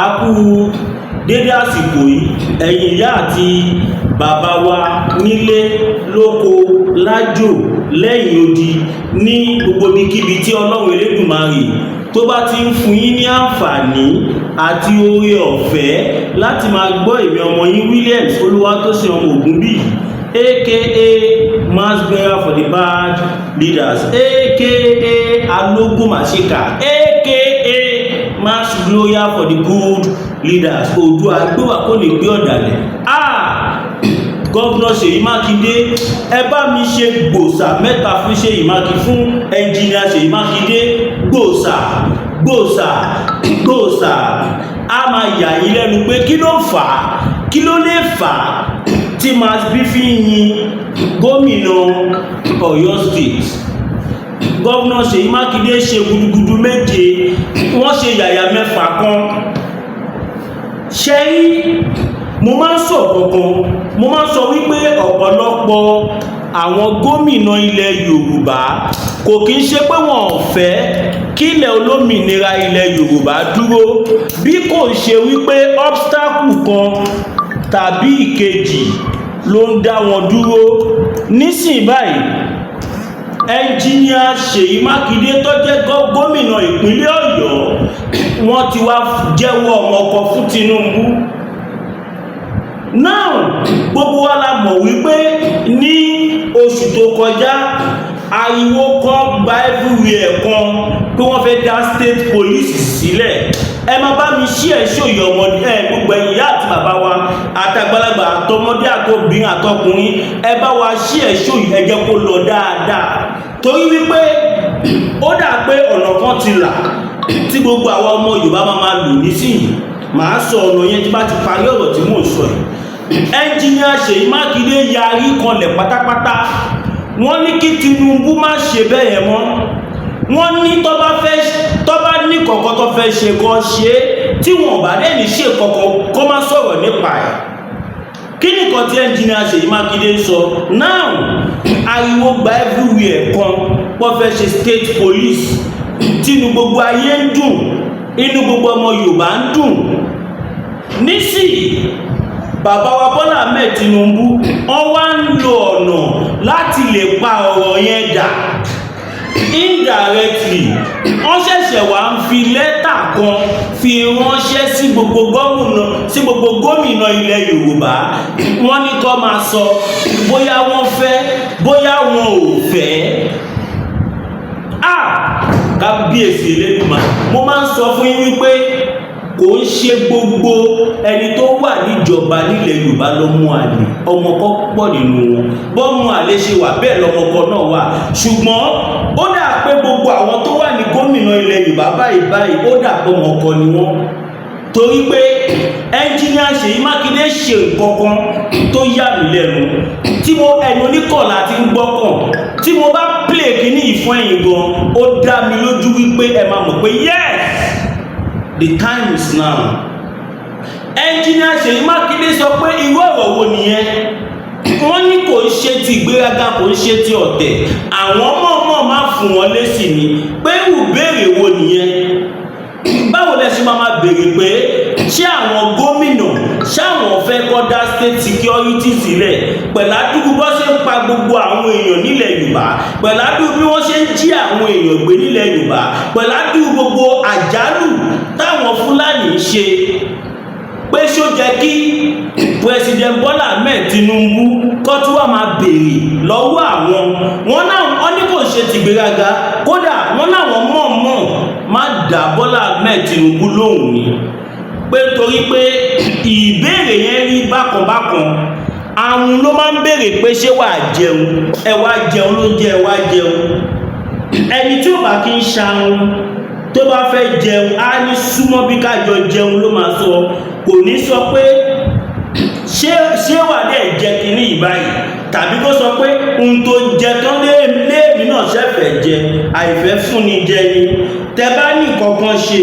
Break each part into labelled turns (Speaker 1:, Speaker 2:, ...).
Speaker 1: a kú dédé àsìkò yìí ẹ̀yin ìyá àti bàbá wa nílé lóko lájò lẹ́yìn odi ní gbogbo ibikíbi tí Ọlọ́run Elédùmarè tó bá ti ń fún yín ní àǹfààní àti oore ọ̀fẹ́ láti máa gbọ́ èmi ọmọ yín Williams Olúwatósìn ọmọ Ògúnbíyì aka mass bearer for the bad leaders aka alógún màṣíkà aka mass lawyer for the good leaders Oòduà àgbéwà kò lè gbé ọ̀dàlẹ̀. Gọ́vnà Ṣèyí Mákindé ẹ bá mi ṣe gbòòsà mẹ́ta fún Ṣèyí Mákindé fún ẹnjìnìà Ṣèyí Mákindé gbòòsà gbòòsà gbòòsà. A máa yà yín lẹ́nu pé kí ló fà á kí ló lè fà á tí mass bí fi yin gómìnà Ọ̀yọ́ state. Gọ́vnà Ṣèyí Mákindé ṣe gudugudu méje wọ́n ṣe yàyà mẹ́fà kan. ṣẹ́yìn mo máa ń sọ kankan mo máa ń sọ wípé ọ̀pọ̀lọpọ̀ àwọn gómìnà ilẹ̀ Yorùbá kò kí ń ṣe pé wọn ò fẹ́ kí ilẹ̀ olómìnira ilẹ̀ Yorùbá dúró bí kò ṣe wípé obstacle kan tàbí ìkejì ló ń dá wọn dúró. nísìnyí báyìí ẹnjìníà Ṣèyí Mákindé tó jẹ́ gómìnà ìpínlẹ̀ Ọ̀yọ́ wọ́n ti wá jẹ́wọ́ ọmọkọ fún Tinubu. Now gbogbo wa la mọ̀ wípé ní oṣù tó kọjá ariwo kan gba everywhere kan pé wọ́n fẹ́ dá state police sílẹ̀. Ẹ máa bá mi ṣí ẹ̀ ṣòyè ọmọdé gbogbo ìyá àti bàbá wa àtàgbàlagbà àtọmọdé àtobìnrin àtọkùnrin ẹ bá wa ṣí ẹ̀ ṣòyè ẹ jẹ́ kó lọ dáadáa torí wípé ó dà pé ọ̀nà kan ti là tí gbogbo àwọn ọmọ Yorùbá máa lò nísìnyí. Màá sọ ọ̀nà yẹn tí bá ti parí ọ̀rọ̀ tí mò ń sọ yìí. ẹnjìníà Ṣèyí Mákindé yarí kanlẹ̀ pátápátá wọ́n ní kí Tinubu má ṣe bẹ́ẹ̀ yẹn mọ́. wọ́n ní tó bá ní kọ̀ọ̀kan tó fẹ́ ṣe kó ṣe tí wọ́n bá dẹ̀ ní ṣe kọ̀ọ̀kan kó má sọ̀rọ̀ nípa ẹ̀. kí nìkan tí ẹnjìníà Ṣèyí Mákindé sọ now ariwo gba everywhere kan wọ́n fẹ́ ṣe state police tínú gbogbo ayé ń dùn inú gbogbo ọmọ Yorùbá ń dùn. nísìnyí bàbá wa Bọ́lá Ahmed Tinubu wọ́n wá ń lo ọ̀nà láti lè pa ọ̀rọ̀ yẹn dà indirectly. wọ́n ṣẹ̀ṣẹ̀ wá ń fi lẹ́tà kan fi ránṣẹ́ sí gbogbo gómìnà ilẹ̀ Yorùbá. wọ́n ní kó máa sọ bóyá wọ́n fẹ́ bóyá wọn ò fẹ́. Kábíyèsí Elédùmarè mo máa ń sọ fún yín wípé kò ń ṣe gbogbo ẹni tó wà níjọba nílẹ̀ Yorùbá ló mú àlè ọmọ kan pọ̀ nínú wọn bọ́mú àlè ṣe wà bẹ́ẹ̀ lọ́mọ kan náà wà ṣùgbọ́n ó dà pé gbogbo àwọn tó wà ní gómìnà ilẹ̀ Yorùbá báyìí ó dà pé ọmọ kan ni wọ́n torí pé ẹnjìníà Ṣèyí Mákindé ṣe nǹkan kan tó yà mí lẹ́nu tí ẹnu oníkọ̀ọ̀lá ti ń gbọ́kàn tí mo bá play kíní ìfún ẹ̀yìn gan ó dá mi lójú wípé ẹ máa mọ̀ pé yes the time is now. ẹnjìníà Ṣèyí Mákindé sọ pé irú ọ̀rọ̀ wo nìyẹn wọ́n ní kò ń ṣe ti ìgbéraga kò ń ṣe ti ọ̀tẹ̀ àwọn mọ̀ọ́mọ̀ máa fún wọn lésì ni pé ìbéèrè wo nìyẹn. báwo lẹ ṣe máa béèrè pé ṣé àwọn gómìnà ṣáwọn fẹ́ kó dá state security sílẹ̀ pẹ̀lú àdúgbò bó ṣe ń pa gbogbo àwọn èèyàn nílẹ̀ Yorùbá pẹ̀lú àdúgbò bí wọ́n ṣe ń jí àwọn èèyàn gbé nílẹ̀ Yorùbá pẹ̀lú àdúgbò gbogbo àjálù táwọn Fúlàní ṣe pé ṣó jẹ́ kí president Bọ́lá Ahmed Tinubu kó tún wá máa béèrè lọ́wọ́ àwọn wọn ní kò ṣe tìgbéraga kódà wọn láwọn mọ̀ọ́mọ̀ má dá Bọ́lá Ahmed Tinubu lóhùn ni pé torí pé ìbéèrè yẹn rí bákanbákan àwọn ló máa ń béèrè pé ṣé wàá jẹun ẹ wá jẹun ló jẹ ẹ wá jẹun ẹni tí ò bá kí ń ṣàrùn tó bá fẹ́ jẹun á ní súnmọ́ bí kájọ jẹun ló máa sọ kò ní sọ pé ṣé wà dẹ̀ jẹ kínní ìbáyìí tàbí kó sọ pé ohun tó jẹ tán léèmí náà ṣẹ̀fẹ̀ jẹ àìfẹ́ fúnni jẹ ni. tẹ bá ní kankan ṣe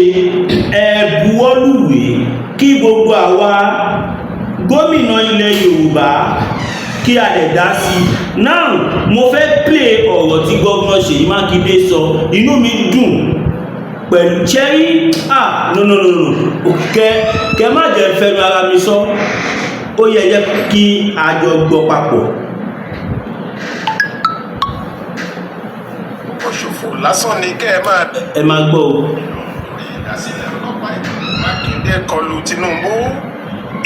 Speaker 1: ẹ buwọ́lùwé kí gbogbo àwa gómìnà ilẹ̀ Yorùbá kí a lè dá sí. now mo fẹ́ play ọ̀rọ̀ tí gómìnà Ṣèyí Mákindé sọ inú mi dùn pẹ̀lú cherry no kẹ má jẹ́ fẹnu ara mi sọ ó yẹ jẹ́ kí àjọ gbọ́ papọ̀.
Speaker 2: òṣòfò lásán ni kẹ́
Speaker 1: ẹ máa gbọ́ o.
Speaker 2: ìdásílẹ̀ ọlọ́pàá ìpínlẹ̀ Makinde kọlù Tinubu.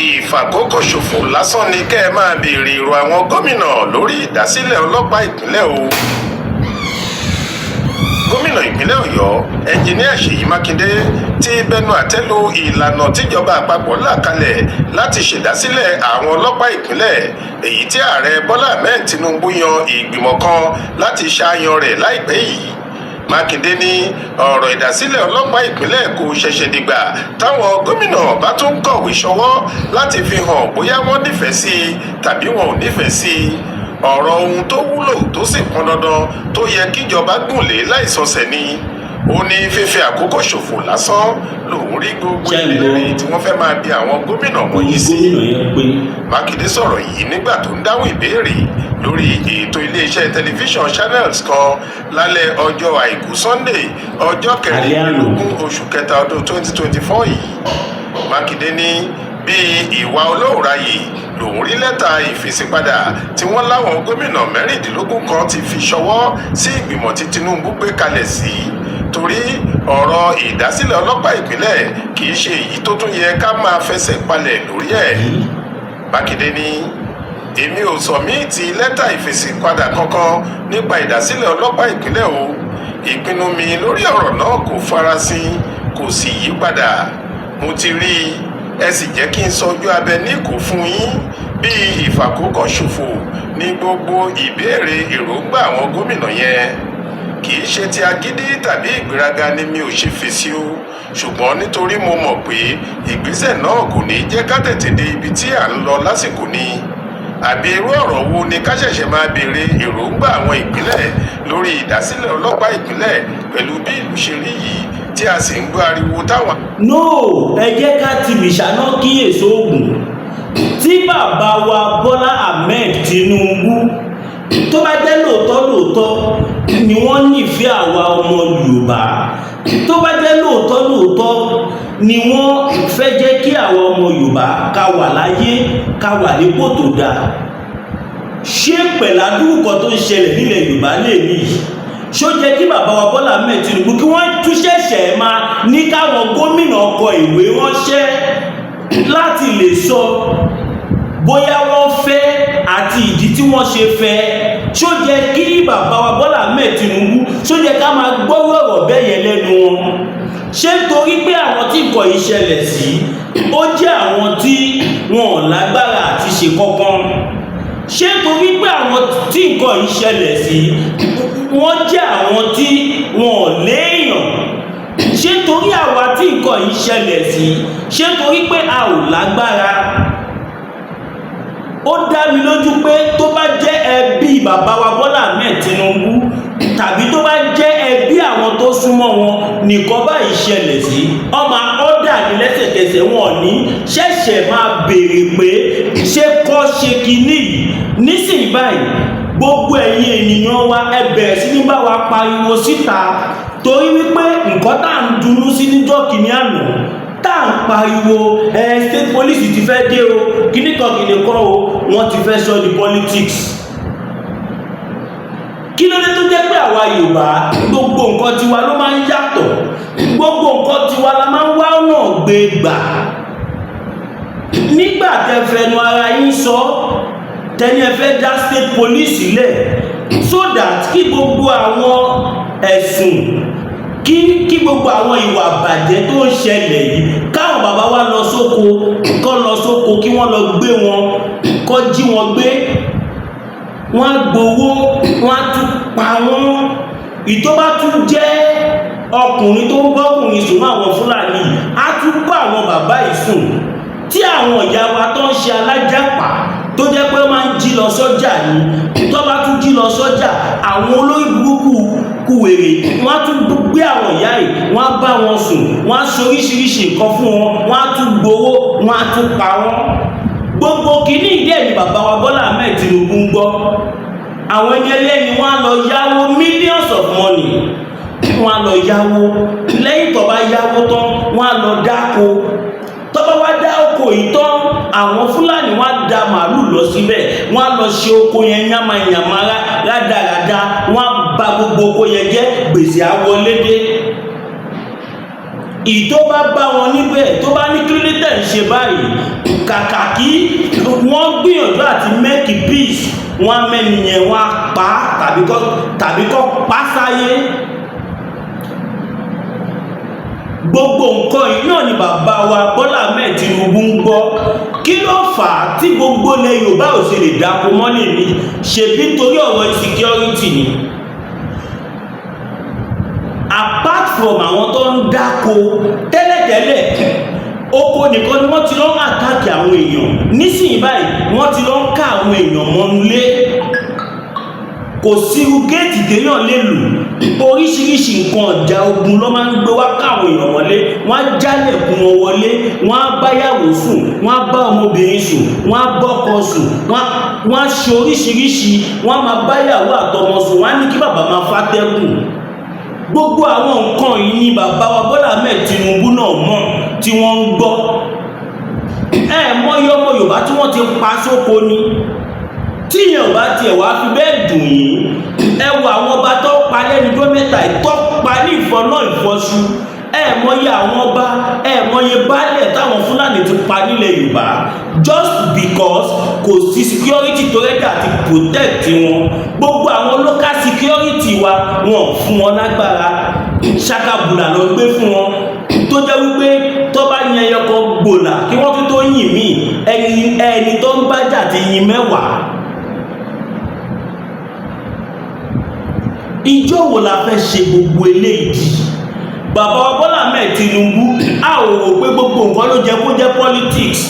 Speaker 2: ìfàkókò ṣòfò lásán ni kẹ́ ẹ máa béèrè èrò àwọn gómìnà lórí ìdásílẹ̀ ọlọ́pàá ìpínlẹ̀ o. gómìnà ìpínlẹ̀ Ọ̀yọ́ ẹnjìníà Ṣèyí Mákindé ti bẹnu àtẹ́ lu ìlànà tíjọba àpapọ̀ là kalẹ̀ láti ṣèdásílẹ̀ àwọn ọlọ́pàá ìpínlẹ̀, èyí tí ààrẹ Bọ́lá Ahmed Tinubu yan ìgbìmọ̀ kan láti ṣàyàn rẹ̀ láìpẹ́ yìí. Mákindé ní ọ̀rọ̀ ìdásílẹ̀ ọlọ́pàá ìpínlẹ̀ kò ṣẹ̀ṣẹ̀ dìgbà táwọn gómìnà bá tún kọ̀wé ṣọwọ́ láti fi hàn bóyá wọ́n nífẹ̀ẹ́ sí i tàbí wọn ò nífẹ̀ẹ́ sí i. ọ̀rọ̀ ohun tó wúlò tó sì pọn dandan tó yẹ kíjọba gùnlé láìsọsẹ̀ ni. ó ní fífi àkókò ṣòfò lásán lòun rí gbogbo ìlérí tí wọ́n fẹ́ máa bi àwọn gómìnà wọ̀nyí sí. Mákindé sọ̀rọ̀ yìí nígbà tó ń dáhùn ìbéèrè lórí ètò iléeṣẹ́ tẹlifíṣàn Channels kan lálẹ́ ọjọ́ àìkú Sunday ọjọ́ kẹrìnlélógún oṣù kẹta ọdún 2024 yìí. Mákindé ní bíi ìwà olóòráyè lòun rí lẹ́tà ìfèsìpadà tí wọ́n láwọn gómìnà mẹ́rìndínlógún kan ti fi ṣọwọ́ sí ìgbìmọ̀ tí Tinubu gbé kalẹ̀ sí, torí ọ̀rọ̀ ìdásílẹ̀ ọlọ́pàá ìpínlẹ̀ kì í ṣe èyí tó tún yẹ ká máa fẹsẹ̀ palẹ̀ lórí ẹ̀. Mákindé ní èmi ò sọ̀míìtì lẹ́tà ìfèsìpadà kankan nípa ìdásílẹ̀ ọlọ́pàá ìpínlẹ̀ o. ìpinnu mi lórí ọ̀rọ̀ náà kò farasin kò sì yí padà. mo ti rí i, ẹ sì jẹ́ kí n sọjú abẹ ní kò fún yín bí ìfàkókò ṣòfò ní gbogbo ìbéèrè èròǹgbà àwọn gómìnà yẹn. kì í ṣe ti agídí tàbí ìgbéraga ni mi ò ṣe fèsì o, ṣùgbọ́n nítorí mo mọ̀ pé ìgbésẹ̀ náà kò ní jẹ́ ká tètè dé ibi tí à ń lọ lásìkò ni. àbí irú ọ̀rọ̀ wo ni ká ṣẹ̀ṣẹ̀ máa béèrè èròǹgbà àwọn ìpínlẹ̀ lórí ìdásílẹ̀ ọlọ́pàá ìpínlẹ̀ pẹ̀lú bí ìlú ṣe rí yìí tí a sì ń gbọ́ ariwo táwọn.
Speaker 1: no ẹ jẹ́ ká ti bìṣáná kíyèsí oògùn tí bàbá wa Bọ́lá Ahmed Tinubu tó bá jẹ́ lóòótọ́ ni wọ́n nífẹ̀ẹ́ àwa ọmọ Yorùbá, tó bá jẹ́ lóòótọ́ ni wọ́n fẹ́ jẹ́ kí àwa ọmọ Yorùbá ká wà láyé ká wà nípò tó dáa, ṣé pẹ̀ládùúkọ tó ń ṣẹlẹ̀ nílẹ̀ Yorùbá lè ní ṣó jẹ́ kí bàbá wa Bọ́lá Ahmed Tinubu kí wọ́n tún ṣẹ̀ṣẹ̀ máa ní káwọn gómìnà kọ ìwé ránṣẹ́ láti lè sọ bóyá wọ́n fẹ́ àti ìdí tí wọ́n ṣe fẹ́? ṣó jẹ́ kí bàbá wa Bọ́lá Ahmed Tinubu ṣó jẹ́ ká máa gbọ́rọ̀ ọ̀rọ̀ bẹ́ẹ̀ yẹn lẹ́nu wọn? ṣé torí pé àwọn tí nǹkan yìí ṣẹlẹ̀ sí ó jẹ́ àwọn tí wọn ò lágbára àti ṣe kankan? ṣé torí pé àwọn tí nǹkan yìí ṣẹlẹ̀ sí wọ́n jẹ́ àwọn tí wọn ò léèyàn? ṣé torí àwa tí nǹkan yìí ṣẹlẹ̀ sí ṣé torí pé a ò lágbára? ó dá mi lójú pé tó bá jẹ́ ẹbí bàbá wa Bọ́lá Ahmed Tinubu tàbí tó bá jẹ́ ẹbí àwọn tó súnmọ́ wọn nìkan báyìí ṣẹlẹ̀ sí, ọmọ ọ́dà ní lẹ́sẹ̀kẹsẹ̀ wọn ní ṣẹ̀ṣẹ̀ máa béèrè pé ṣé kọ́ ṣe kínní yìí. nísìnyí báyìí gbogbo ẹ̀yin ènìyàn wa ẹ bẹ̀rẹ̀ sí ní bá wa pariwo síta, torí wípé nǹkan tá à ń dunú sí níjọ́ kìíní àná tá à ń pariwo state police ti fẹ́ dé o kíní kan o wọ́n ti fẹ́ sọ di politics. kí ló dé tó jẹ́ pé àwa Yorùbá gbogbo nǹkan tiwa ló máa ń yàtọ̀, gbogbo nǹkan tiwa la máa ń wá ọ̀nà gbé gbà? nígbà tẹ́ fẹnu ara yín sọ tẹ́ni ẹ fẹ́ dá state police sílẹ̀ so that kí gbogbo àwọn ẹ̀sùn kí gbogbo àwọn ìwà bàjẹ́ tó ń ṣẹlẹ̀ yìí káwọn bàbá wa lọ sóko kí wọ́n lọ gbé wọn kọ́ jí wọn gbé, wọ́n á gbowó wọ́n á tún pa wọ́n. ìjọba tún jẹ́ ọkùnrin tó ń bọ́kùnrin sùn àwọn Fúlàní á tún bá àwọn bàbá yìí sùn, tí àwọn ìyá wa tó ń ṣe alájàpá tó jẹ́ pé máa ń jí lọ sọ́jà ni tó bá tún jí lọ sọ́jà àwọn olórí burúkú kúwèrè wọ́n á tún gbé àwọn ìyá yìí wọ́n á bá wọn sùn, wọ́n á sọ oríṣiríṣi nǹkan fún wọn, wọ́n á tún gbowó wọ́n á tún pa wọ́n. gbogbo kìíní ìdí ẹ̀ ni bàbá wa Bọ́lá Ahmed Tinubu ń gbọ́. àwọn ẹni ẹlẹ́ni wọ́n á lọ yáwó millions of money wọ́n á lọ yáwó, lẹ́yìn tó bá yáwó tán wọ́n á lọ dáko, tó bá wá dá oko yìí tán àwọn Fúlàní wọ́n á da màálù lọ síbẹ̀, wọ́n á lọ ṣe oko yẹn yánmayànmá rádaràda, wọ́n á bà gbogbo oko yẹn jẹ́, gbèsè á wọlé dé. Ìtó bá bá wọn níbẹ̀ tó bá ní kílódé ń ṣe báyìí, kàkà kí wọ́n gbìyànjú àti make peace, wọ́n á mẹ́ni yẹn wọ́n á pa tàbí kọ́ pa sáyé. Gbogbo nǹkan yìí náà ni bàbá wa Bọ́lá Ahmed Tinubu ń gbọ́. Kí ló fà á tí gbogbo ilẹ̀ Yorùbá ò ṣe lè dáko mọ́lẹ̀ ní? Ṣebí torí ọ̀rọ̀ insecurity ni. Apart from àwọn tó ń dáko tẹ́lẹ̀tẹ́lẹ̀, oko nìkan ni wọ́n ti lọ ń àtàkì àwọn èèyàn. Nísìnyí báyìí wọ́n ti lọ ń ká àwọn èèyàn mọ́nulé. Kò sí géètì téèyàn lè lù, oríṣiríṣi nǹkan ọjà ogun ló máa ń gbé wá káwọn èèyàn wọlé, wọ́n á jálẹ̀kùn wọn wọlé, wọ́n á báyàwó sùn, wọ́n á bá ọmọbìnrin sùn, wọ́n á bọ́kọ sùn, wọ́n á ṣe oríṣiríṣi, wọ́n á máa báyàwó àtọmọ sùn, wọ́n á ní kí bàbá máa fátẹ́gùn. Gbogbo àwọn nǹkan yìí ni bàbá wa Bọ́lá Ahmed Tinubu náà mọ̀ tí wọ́n ń gbọ́. Mọ̀yọ́ ọmọ Yorùbá tí wọ́n ti pa sóko ni. Tí èèyàn bá tiẹ̀ wá fi bẹ́ẹ̀ dùn yín, ẹ wo àwọn ọba tó pa lẹ́nu tó mẹ́ta ìtọ́ pa ní ìfọ́nà ìfọ́sù. Mọ̀yé àwọn ọba, mọ̀yé baálẹ̀ táwọn Fúlàní ti pa nílẹ̀ Yorùbá just because kò sí security tó rẹ́dí àti protect wọn. Gbogbo àwọn local security wa wọn fún wọn lágbára, ṣakabùlà ló gbé fún wọn, tó jẹ́ wípé tó bá yan ẹyọkọ gbòòlà kí wọ́n tó yìn mí, ẹni tó ń bájà ti yin mẹ́wàá. Ìjọ wo la fẹ́ ṣe gbogbo eléyìí? Bàbá wa Bọ́lá Ahmed Tinubu a ò rò pé gbogbo nǹkan ló jẹ́ kó jẹ́ politics.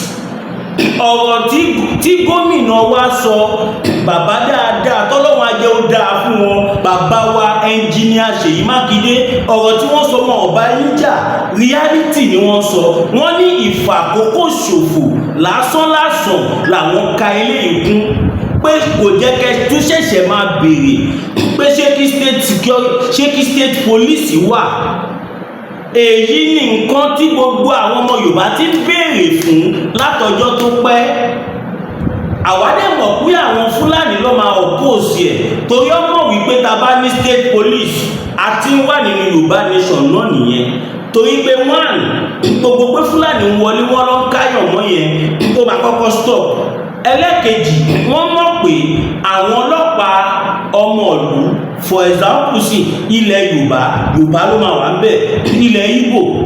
Speaker 1: Ọ̀rọ̀ tí gómìnà wa sọ, bàbá dáadáa tọ́lọ́wọ́n ajẹ́ ó dáa fún wọn, bàbá wa ẹnjìníà Ṣèyí Mákindé, ọ̀rọ̀ tí wọ́n sọ mọ́ ọba yíjà reality ni wọ́n sọ. Wọ́n ní ìfàkókò ṣòfò lásán làwọn ka eléyìí kún, pé kò jẹ́ kẹ́ tó ṣẹ̀ṣẹ̀ máa béèrè pé ṣé kí state police wà. Èyí ni nǹkan tí gbogbo àwọn ọmọ Yorùbá ti ń béèrè fún látọjọ́ tó pẹ́. Àwa dẹ̀ mọ̀ pé àwọn Fúlàní ló máa oppose ẹ̀, torí ó mọ̀ wípé ta bá ní state police àti wà nínú Yorùbá nation náà nìyẹn. Torí pé gbogbo pé Fúlàní ń wọlé wọ́n lọ ń káyọ̀ mọ́ yẹn tó máa kọ́kọ́ stop. Ẹlẹ́kejì, wọ́n mọ̀ pé àwọn ọlọ́pàá ọmọ ìlú, for example sí ilẹ̀ Yorùbá ló máa wà ń bẹ̀, ilẹ̀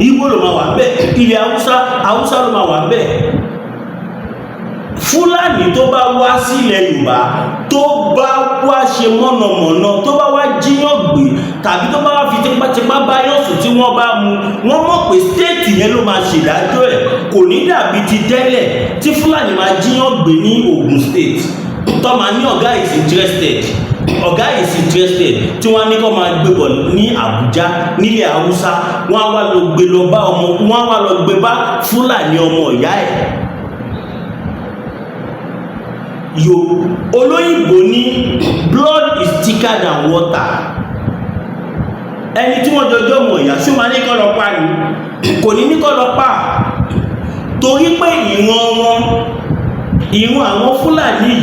Speaker 1: Ìgbò ló máa wà ń bẹ̀, ilẹ̀ Haúsá ló máa wà ń bẹ̀. Fúlàní tó bá wá sí ilẹ̀ Yorùbá, tó bá wá ṣe mọ̀nàmọ́ná, tó bá wá jíyàn gbé tàbí tó bá wá fi tipátipá báyọ̀ sùn tí wọ́n bá mú, wọ́n mọ̀ pé stéètì yẹn ló máa ṣèdájọ́ ẹ̀. Kò ní dàbí ti tẹ́lẹ̀ tí Fúlàní máa jíyàn gbé ní Ogun State tó máa ní ọ̀gá is interested tí wọ́n ní kó máa gbé bọ̀ ní Àbújá nílẹ̀ Haúsá, wọ́n á wá lọ gbé lọ bá wọ́n á wá lọ gbé bá Fúlàní ọmọ ìyá ẹ̀. Olóyìnbó ní blood is thicker than water. Ẹni tí wọ́n jọjọ́ mọ̀ ìyá sí máa ní kọ́ lọ pa ni, kò ní kọ́ lọ pa, torí pé ìran àwọn Fúlàní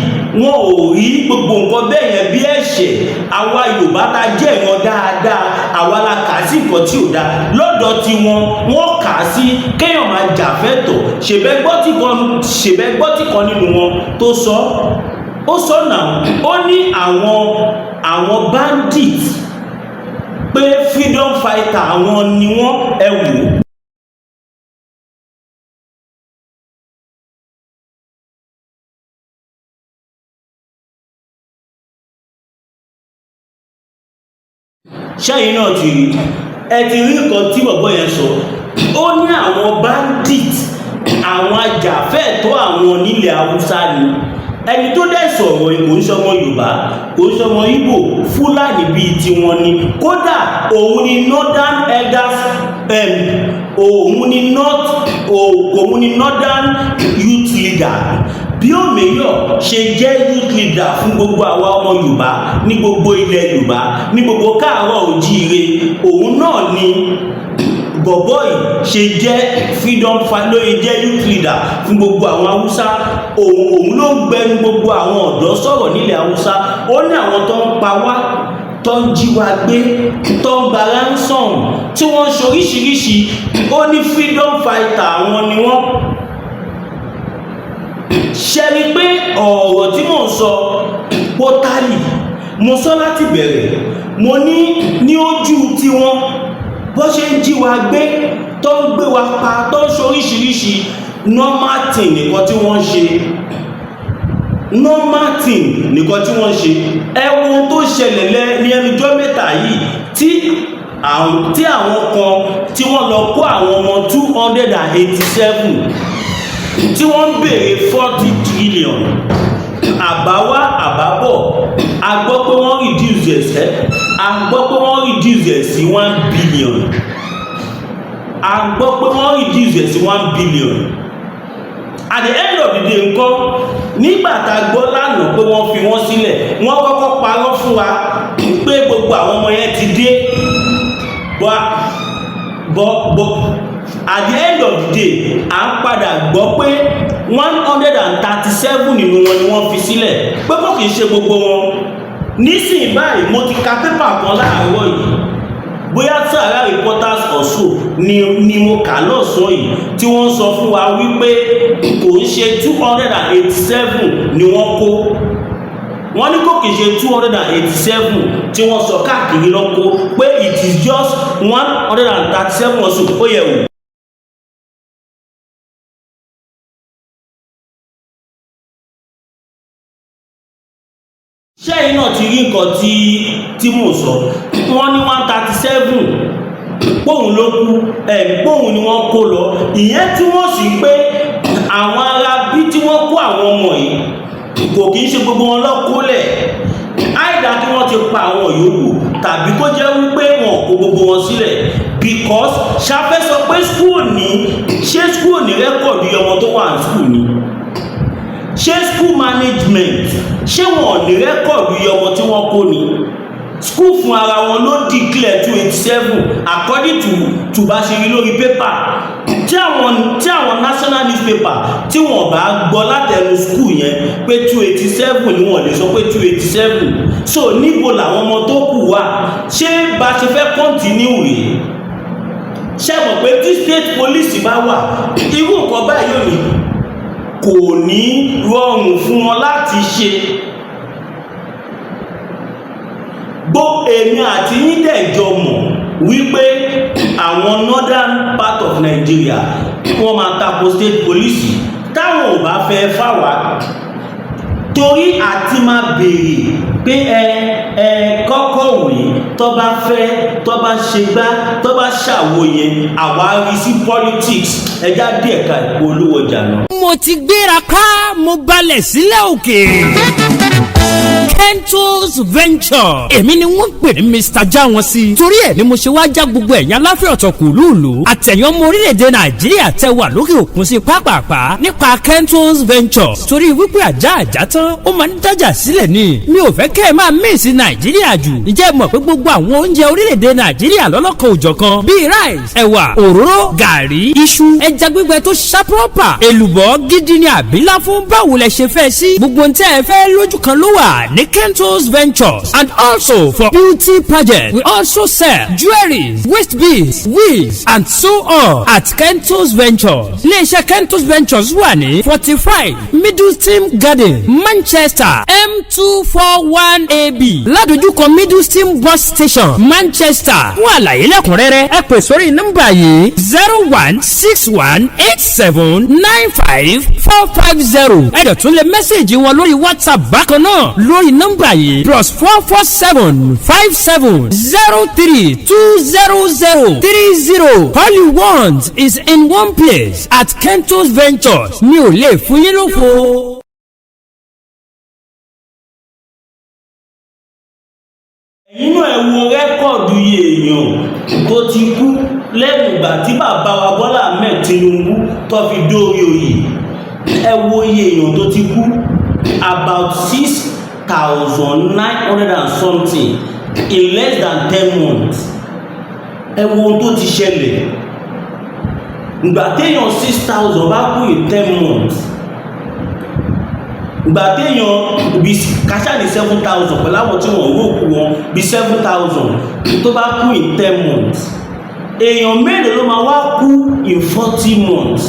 Speaker 1: wọn ò rí gbogbo nǹkan bẹ́ẹ̀ yẹn bí ẹ̀ṣẹ̀. Àwa Yorùbá ta jẹ́ ìran dáadáa, àwa la kà sí nǹkan tí ò dáa. Lọ́dọ̀ tí wọ́n kà á sí kéèyàn máa jà fẹ́tọ̀. Ṣèbẹ́ gbọ́ tí kan nínú wọn tó sọ, ó sọ náà, ó ní àwọn bandit pé freedom fighter àwọn ni wọ́n ẹ̀wò. Ṣẹ́yìn náà ti rí nǹkan tí bọ̀bọ̀ yẹn sọ. Ó ní àwọn bandit, àwọn ajàfẹ́ẹ̀tọ́ àwọn nílẹ̀ Haúsá ni. Ẹni tó dẹ̀ sọ̀rọ̀ kò ń ṣọmọ Yorùbá, kò ń ṣọmọ Ìgbò, Fúlàní bíi tiwọn ni. Kódà òun ni Northern Elders òun ni northern youth leader bí Omeyo ṣe jẹ́ youth leader fún gbogbo àwa ọmọ Yorùbá ní gbogbo ilẹ̀ Yorùbá ní gbogbo káàárọ̀ oòjíire òun náà ni bọ̀bọ́ì ṣe jẹ́ freedom fighter lóye jẹ́ youth leader fún gbogbo àwọn Haúsá òun ló ń gbẹnu gbogbo àwọn ọ̀dọ́ sọ̀rọ̀ nílẹ̀ Haúsá ó ní àwọn tó ń pa wá tó ń jí wa gbé tó ń gba ransom tí wọ́n ń ṣoríṣiríṣi ó ní freedom fighter àwọn ni wọ́n ṣe rí pé ọ̀rọ̀ tí mò ń sọ pọ́tálì mo sọ láti bẹ̀rẹ̀ mo ní ojú tiwọn bó ṣe ń jí wa gbé tó ń gbé wa pa tó ń ṣoríṣiríṣi normal thing nìkan tí wọ́n ṣe normal thing nìkan tí wọ́n ṣe ẹ wo ohun tó ṣẹlẹ̀ ní ẹnujọ́ mẹ́ta yìí tí àwọn kan tí wọ́n lọ kó àwọn ọmọ 287 tí wọ́n ń béèrè 40 trillion àbáwá àbábọ̀ a gbọ́ pé wọ́n reduce ẹ̀ sí 1 billion at the end of the day ńkọ́ nígbà tá a gbọ́ lánàá pé wọ́n fi wọ́n sílẹ̀ wọ́n kọ́kọ́ parọ́ fún wa pé gbogbo àwọn ọmọ yẹn ti dé at the end of the day à ń padà gbọ́ pé 137 nínú wọn ni wọ́n fi sílẹ̀ pé kò kìí ṣe gbogbo wọn nísìnyí báyìí mo ti ka pépà kan láàárọ̀ yìí bóyá Sahara Reporters also ni mo kà lọ́sàn yìí tí wọ́n sọ fún wa wípé kò ń ṣe 287 ni wọ́n kó wọ́n ní kò kìí ṣe 287 tí wọ́n sọ káàkiri lọ́kọ́ pé it is just 137 also ó yẹ wò. ṣẹ́yìn náà ti rí nǹkan tí mò ń sọ wọ́n ní 137 póun ló kú póun ni wọ́n kó lọ ìyẹn túmọ̀ sí pé àwọn ará bí tí wọ́n kó àwọn ọmọ yìí kò kì í ṣe gbogbo wọn lọ́kólẹ̀ àìdá kí wọ́n ti pa àwọn yòókù tàbí kó jẹ́ wípé wọn kó gbogbo wọn sílẹ̀ because ṣafẹ́ sọ pé school ní rẹ́kọ̀dù ọmọ tó wà ní school ni ṣé school management ṣé wọn ní rẹ́kọ̀dù ọmọ tí wọ́n kó ni school fún ara wọn ló declare 287 according to bá ṣe rí lórí paper tí àwọn national newspaper tí wọ́n bá gbọ́ látẹnu school yẹn pé 287 ni wọ́n lè sọ pé 287 so níbo làwọn ọmọ tó kù wà ṣé bá ṣe fẹ́ continue rèé ṣé mọ̀ pé tí state police bá wà irú nǹkan báyìí ò ní kò ní rọrùn fún wọn láti ṣe bó èmi àti yín dẹ̀jọ mọ̀ wípé àwọn northern part of Nigeria wọ́n máa tako state police táwọn ò bá fẹ́ fáwa torí àti máa béèrè pé kọ́kọ́ wé tó bá fẹ́ tó bá ṣe gbá tó bá ṣàwo yẹn àwa rí sí politics ẹjá díẹ̀ ká ìpolówó ọjà náà.
Speaker 3: mo ti gbéra ká mo balẹ̀ sílẹ̀ òkèèrè. Kentos Venture èmi ni wọ́n pè ní Mr. já wọn sí torí ẹ̀ ni mo ṣe wá já gbogbo ẹ̀yàn aláfẹ́ ọ̀tọ̀kù lùlù àtẹ̀yàn ọmọ orílẹ̀-èdè Nàìjíríà tẹ wà lókè òkun sí pápápá nípa Kentos Venture torí wípé àjà tán ó máa ń dájà sílẹ̀ ni mi ò fẹ́ kẹ́ ẹ máa mísì Nàìjíríà jù ìjẹ́ mọ̀ pé gbogbo àwọn oúnjẹ orílẹ̀-èdè Nàìjíríà lọ́lọ́kan òjọ̀kan bíi rice ẹ̀wà òróró gàrí iṣu ẹja gbígbẹ tó ṣàpọ̀pà èlùbọ́ gidi ni àbílà fún báwo lẹ ṣe fẹ́ sí gbogbo ntẹ́ ẹ fẹ́ lójú kan ló wà ní Kentos Ventures and also for beauty pageant we also sell jewelries waist beads wigs and so on at Kentos Ventures iléeṣẹ́ Kentos Ventures wà ní 45 Middleton Garden Manchester M241AB ládojúkọ Middleton bus station Manchester fún àlàyé lẹ́kùnrẹ́rẹ́ ẹ pè sórí nọ́mbà yìí 0161879545 ẹ dẹ̀ tún lè mẹ́sẹ̀gì wọn lórí WhatsApp bákan náà lórí nọ́mbà yìí +44757032030. All you want is in one place at Kentos Ventures. Mi ò lè fún yín lófo.
Speaker 1: Inú ẹ̀ wo rẹ́kọ̀dù rẹ́kọ̀dù iye èèyàn tó ti kú lẹ́yìn ìgbà tí bàbá wa Bọ́lá Ahmed Tinubu tó fi dórí oyè. Ẹ wo iye èèyàn tó ti kú, about 6,900 and something in less than 10 months. Ẹ wo ohun tó ti ṣẹlẹ̀. Ìgbà téèyàn 6,000 bá kú in 10 months, ìgbà téèyàn bí kàṣà ní 7,000 pẹ̀lú àwọn tí wọ́n rò kú wọn bí 7,000 tó bá kú in 10 months, èèyàn mélòó ló máa wá kú in 40 months?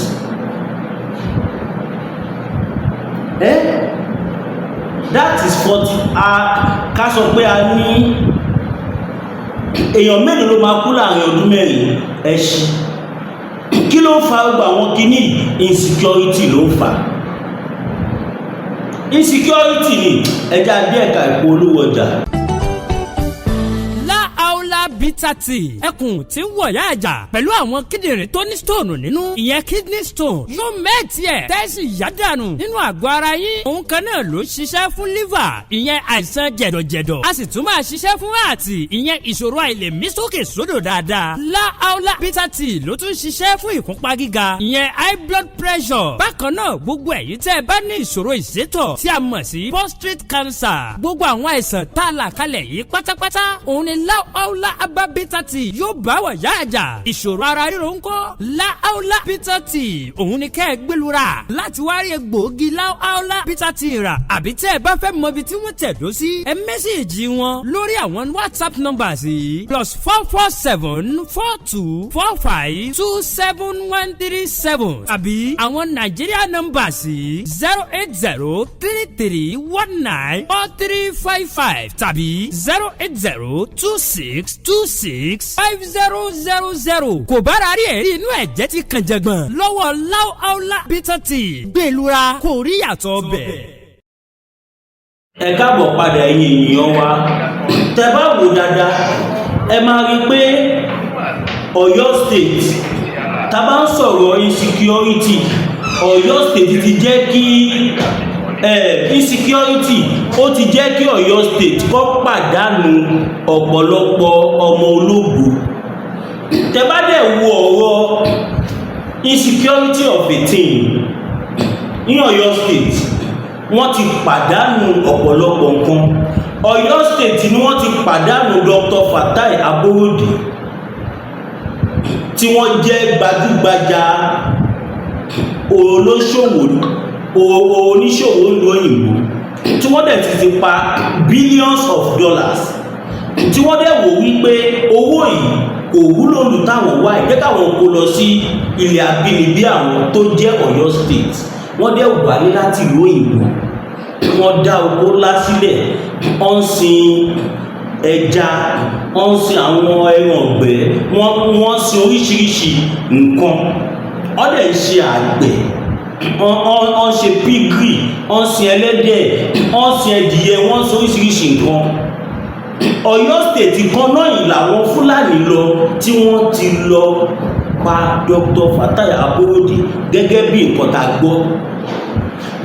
Speaker 1: That is 40. Ká sọ pé a ní èèyàn mélòó ló máa kú láàrin ọdún mẹ́rin? Ẹṣin. Kí ló ń fa gbogbo àwọn kìíní? Insecurity ló ń fa. Insecurity ni ẹja díẹ̀ ká ìpolówó ọjà.
Speaker 3: bitter tea ẹkùn tí ń wọ̀yá àjà pẹ̀lú àwọn kíndìnrín tó ní stone nínú ìyẹn kidney stone yóò mẹ́ẹ̀tì ẹ̀ tẹ́sí yádànù nínú àgọ́ ara yín. òun kan náà ló ṣiṣẹ́ fún liver ìyẹn àìsàn jẹ̀dọ̀jẹ̀dọ̀ a sì tún máa ṣiṣẹ́ fún heart ìyẹn ìṣòro àìlèmí sókè sódò dáadáa. láàólà bitter tea ló tún ṣiṣẹ́ fún ìfúnpá gíga ìyẹn high blood pressure. bákan náà gbogbo ẹ̀yin tẹ́ ẹ bá ní ìṣòro ìsétọ̀ tí a mọ̀ sí prostate cancer gbogbo àwọn àìsàn tá a là kalẹ̀ yìí pátápátá òun ni láàólà abá bitter tea yóò bá wà yá àjà. ìṣòro ara ríro ń kọ́ láàólà bitter tea òun ni kẹ́ ẹ gbẹlura láti wá rí egbòogi láàólà bitter tea rà àbí tẹ́ ẹ bá fẹ́ mọ ibi tí wọ́n tẹ̀dó sí ẹ mẹ́sẹ̀gì wọn lórí àwọn whatsapp numbers yìí +44742452737 àbí àwọn Nigeria numbers yìí 08033194355 tàbí 08026265000 kò bára rí ẹ̀rí inú ẹ̀jẹ̀ ti kàn jẹ̀gbọ̀n lọ́wọ́ láàólà bitter tea gbẹlura kò rí yàtọ̀ bẹ́ẹ̀.
Speaker 1: Ẹ káàbọ̀ padà ẹ̀yin ènìyàn wa. Tẹ́ bá wò dáadáa ẹ máa rí pé Ọ̀yọ́ state tá bá ń sọ̀rọ̀ insecurity Ọ̀yọ́ state ti jẹ́ kí insecurity ó ti jẹ́ kí Ọ̀yọ́ state kó pàdánù ọ̀pọ̀lọpọ̀ ọmọ ológo. Tẹ́ bá dẹ̀ wo ọ̀rọ̀ insecurity of a team ní Ọ̀yọ́ state wọ́n ti pàdánù ọ̀pọ̀lọpọ̀ nǹkan. Ọ̀yọ́ state ni wọ́n ti pàdánù Dr. Fatai Aborode tí wọ́n jẹ́ gbajúgbajà oníṣòwò lóyìnbó tí wọ́n dẹ̀ ti pa billions of dollars tí wọ́n dẹ̀ wò wípé owó yìí kò wúlò lù táwọn wá ìjẹ́ káwọn kó lọ sí ilẹ̀ abínibí àwọn tó jẹ́ Ọ̀yọ́ state. Wọ́n dẹ̀ wáyé láti ìlú òyìnbó wọ́n dá oko ńlá sílẹ̀ wọ́n ń sin ẹja wọ́n ń sin àwọn ẹran ọ̀gbẹ́ wọ́n sin oríṣiríṣi nǹkan wọ́n dẹ̀ ń ṣe àgbẹ̀ wọ́n ṣe pigry wọ́n sin ẹlẹ́dẹ̀ wọ́n sin ẹdìyẹ wọ́n sin oríṣiríṣi nǹkan. Ọ̀yọ́ state kan náà yìí làwọn Fúlàní lọ tí wọ́n ti lọ pa Dr. Fatai Aborode gẹ́gẹ́ bí nǹkan tá a gbọ́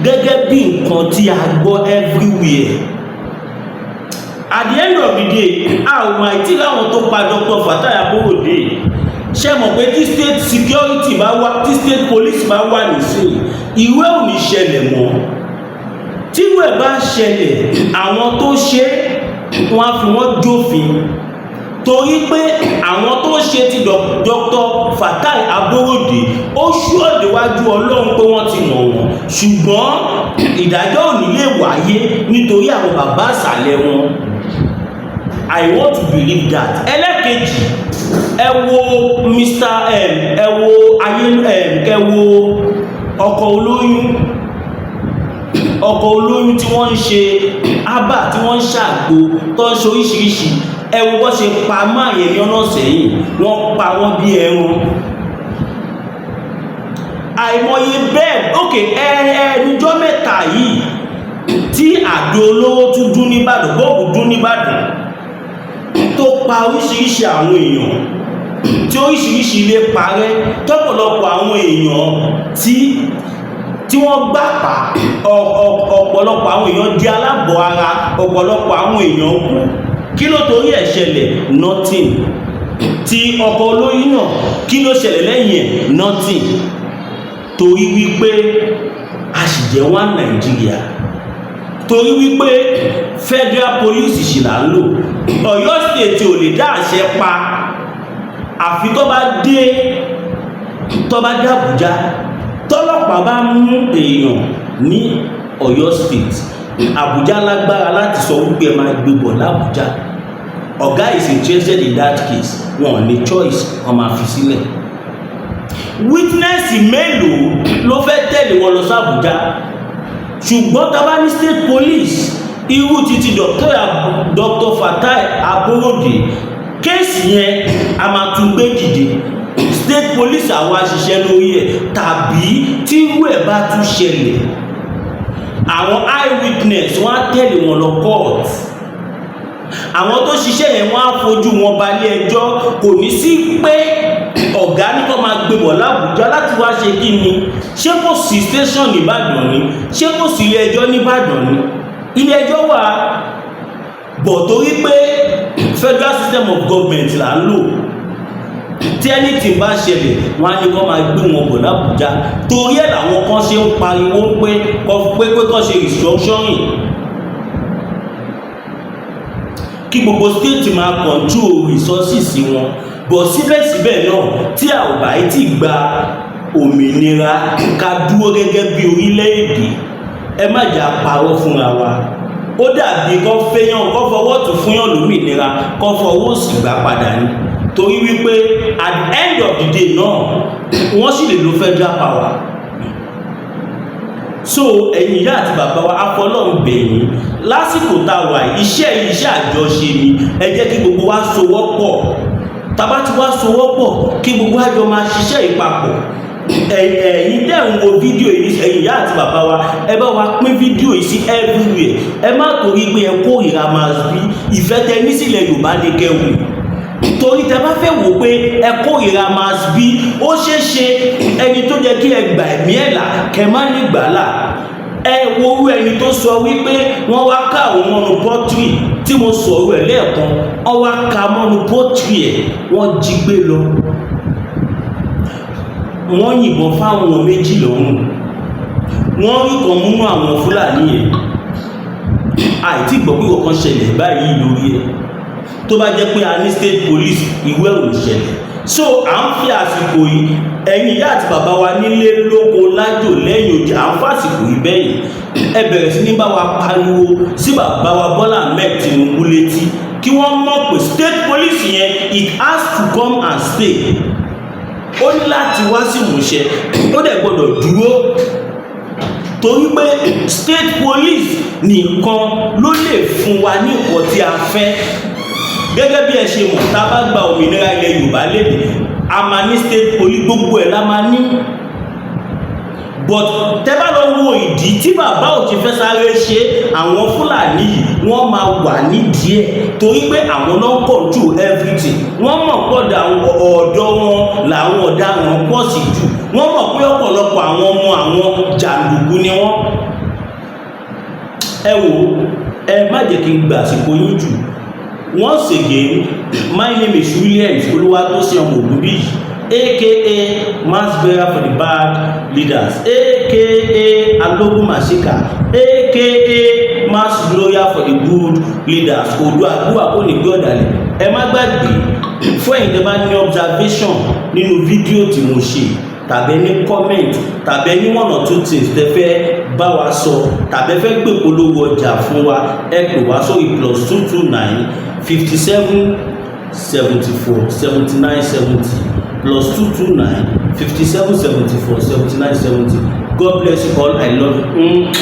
Speaker 1: gẹ́gẹ́ bí nǹkan tí a gbọ́ everywhere. At the end of the day àwọn àìtí láwọn tó pa Dr. Fatai Aborode ṣe mọ̀ pé tí state security bá wà tí state police bá wà nísìnyí ìwé ò ní ṣẹlẹ̀ mọ́. tí ìwé bá ṣẹlẹ̀ àwọn tó ṣe wọ́n á fi wọ́n jófin torí pé àwọn tó ṣe ti Dr. Fatai Aborode ó ṣúọ̀dẹ̀wájú Ọlọ́run pé wọ́n ti mọ̀ wọ́n ṣùgbọ́n ìdájọ́ ò ní lè wáyé nítorí àwọn bàbá àṣàlẹ̀ wọn. I want to believe that. Ẹlẹ́kejì ẹ wo Mr. ẹ wo ẹ wo ọkọ̀ olóyún tí wọ́n ń ṣe ábà tí wọ́n ń ṣàgbo tó ń ṣe oríṣiríṣi ẹ wo bó ṣe pa máa yẹn ní ọ̀nà sẹ́yìn wọ́n pa wọ́n bí ẹran. àìmọye bẹ́ẹ̀ ókè ẹnìjọ́ mẹ́ta yìí tí àdó olówó tún dún nìbàdàn bọ́ọ̀bù dún nìbàdàn tó pa oríṣiríṣi àwọn èèyàn tí oríṣiríṣi ilé parẹ́ tọ́pọ̀lọpọ̀ àwọn èèyàn tí wọ́n gbà pa ọ̀pọ̀lọpọ̀ àwọn èèyàn di alábọ̀ ara ọ̀pọ̀lọpọ̀ àwọn èèyàn kú kí ló torí ẹ̀ ṣẹlẹ̀? Nothing. Ti ọkọ̀ olóyún náà kí ló ṣẹlẹ̀ lẹ́yìn ẹ̀? Nothing. Torí wípé a sì jẹ́ wá Nàìjíríà, torí wípé federal police sì là ń lò. Ọ̀yọ́ state ò lè dá àṣẹ pa àfi tó bá dé Àbújá. Tọ́lọ́pàá bá mú èèyàn ní Ọ̀yọ́ state, Àbújá lágbára láti sọ wípé ẹ máa gbé bọ̀ l'Àbújá. Ọ̀gá is interested in that case, wọn ní choice, wọn máa fi sílẹ̀. Witness mélòó ló fẹ́ tẹ̀lé wọn lọ sí Àbújá? Ṣùgbọ́n tá bá ní state police irú títí Dr. Fatai Aborode, kéèsì yẹn a máa tún gbé dìde. State police àwọn aṣiṣẹ́ lórí ẹ̀, tàbí tí irú ẹ̀ bá tún ṣẹlẹ̀ àwọn eyewitness wọ́n á tẹ̀lé wọn lọ court. Àwọn tó ṣiṣẹ́ yẹn wọ́n á fojú wọn balẹ̀ ẹjọ́. Kò ní sí pé ọ̀gá ní kó máa gbé bọ̀ l'Àbújá láti wá ṣe kí ni? Ṣé kò sí station n'Ìbàdàn ni? Ṣé kò sí ilé ẹjọ́ n'Ìbàdàn ni? Ilé ẹjọ́ wà, bọ̀ torí pé federal system of government là ń lò. Tí anything bá ṣẹlẹ̀ wọ́n á ní kó máa gbé wọn bọ̀ l'Àbújá. Torí ẹ̀ làwọn kan ṣe ń pariwo pé kó ṣe restructuring, kí gbogbo state máa control resources wọn. Bọ̀ síbẹ̀síbẹ̀ náà tí a ò bá ti gba òmìnira ká dúró gẹ́gẹ́ bí orílẹ̀-èdè, ẹ má jà parọ́ fúnra wa. Ó dàbí kó fọwọ́ tún fúnyàn lómìnira kó fọwọ́ sì gbà padà ni. Torí wípé at the end of the day náà wọ́n sì lè lo federal power. So ẹ̀yin ìyá àti bàbá wa afọlọ́run bẹ̀yìn lásìkò tá a wà iṣẹ́ àjọṣe ni. Ẹ jẹ́ kí gbogbo wa sowọ́pọ̀. Tàbá ti wá sowọ́pọ̀ kí gbogbo àjọ máa ṣiṣẹ́ ìpapọ̀. Ẹ̀yin tẹ́ ń wo fídíò yìí, ẹ̀yin ìyá àti bàbá wa, ẹ bá wa pín fídíò yìí sí everywhere. Ẹ má torí pé ẹ kórìíra Masbi, ìfẹ́ tẹ ní sílẹ̀ Yorùbá ní kẹwù. Torí tẹ bá fẹ́ wò pé ẹ kórìíra Masbi, ó ṣeéṣe ẹni tó jẹ́ kí ẹ gbà ẹ̀mí ẹ̀ là kẹ má ní gbà là. Ẹ wo orú ẹni tó sọ wípé wọ́n wá ká òun mọ́nu pọ́tírì tí mo sọ̀rọ̀ ẹ̀ lẹ́ẹ̀kan, wọ́n wá ká mọ́nu pọ́tírì ẹ̀, wọ́n jí gbé lọ. Wọ́n yìnbọn fáwọn méjì lọ́rùn. Wọ́n rí kan múnú àwọn Fúlàní yẹn. Àìtí gbọ́ pé ọ̀kan ṣẹlẹ̀ báyìí lórí ẹ̀. Tó bá jẹ́ pé a ní state police ìwé ò ṣẹlẹ̀. So à ń fi àsìkò yìí, ẹ̀yin ìyá àti bàbá wa nílé lóko lájò lẹ́yìn òdì, à ń fàsìkò yìí bẹ́yìn. Ẹ bẹ̀rẹ̀ sí ní bá wa pariwo sí bàbá wa Bọ́lá Ahmed Tinubu létí kí wọ́n mọ̀ pé state police yẹn it has to come and stay. Ó ní láti wá sí ìmúṣẹ, ó dẹ̀ gbọ́dọ̀ dúró. Torí pé state police nìkan ló lè fún wa ní nǹkan tí a fẹ́. Gẹ́gẹ́ bí ẹ ṣe mọ̀, tá bá gba òmìnira ilẹ̀ Yorùbá lédè, a máa ní state police, gbogbo ẹ̀ la máa ní. But tẹ́ bá lọ wo ìdí tí bàbá ò ti fẹ́ sáré ṣe, àwọn Fúlàní yìí wọ́n máa wà nídìí ẹ̀. Torí pé àwọn náà control everything. Wọ́n mọ̀ pọ̀dà ọ̀dọ́ wọn làwọn ọ̀daràn pọ̀ sí jù. Wọ́n mọ̀ pé ọ̀pọ̀lọpọ̀ àwọn ọmọ àwọn jàǹdùkú ni wọ́n. Ẹ wò, ẹ má jẹ́ kí n gbà àsìkò yín jù. Once again, my name is Williams Oluwatosin Ogunbiyi, aka mass bearer for the bad leaders, aka Alogun Masika, aka mass lawyer for the good leaders. Oduaduwa Onigbe Odale. Ẹ má gbàgbé fún ẹ̀yin tẹ́ bá ní observation nínú fídíò tí mo ṣe, tàbí ní comment, tàbí ní one or two things tẹ́ fẹ́ bá wa sọ, tàbí fẹ́ gbé polówó ọjà fún wa, ẹ pè wá sórí +229 57 74 79 70 +229 57 74 79 70. God bless you all. I love you.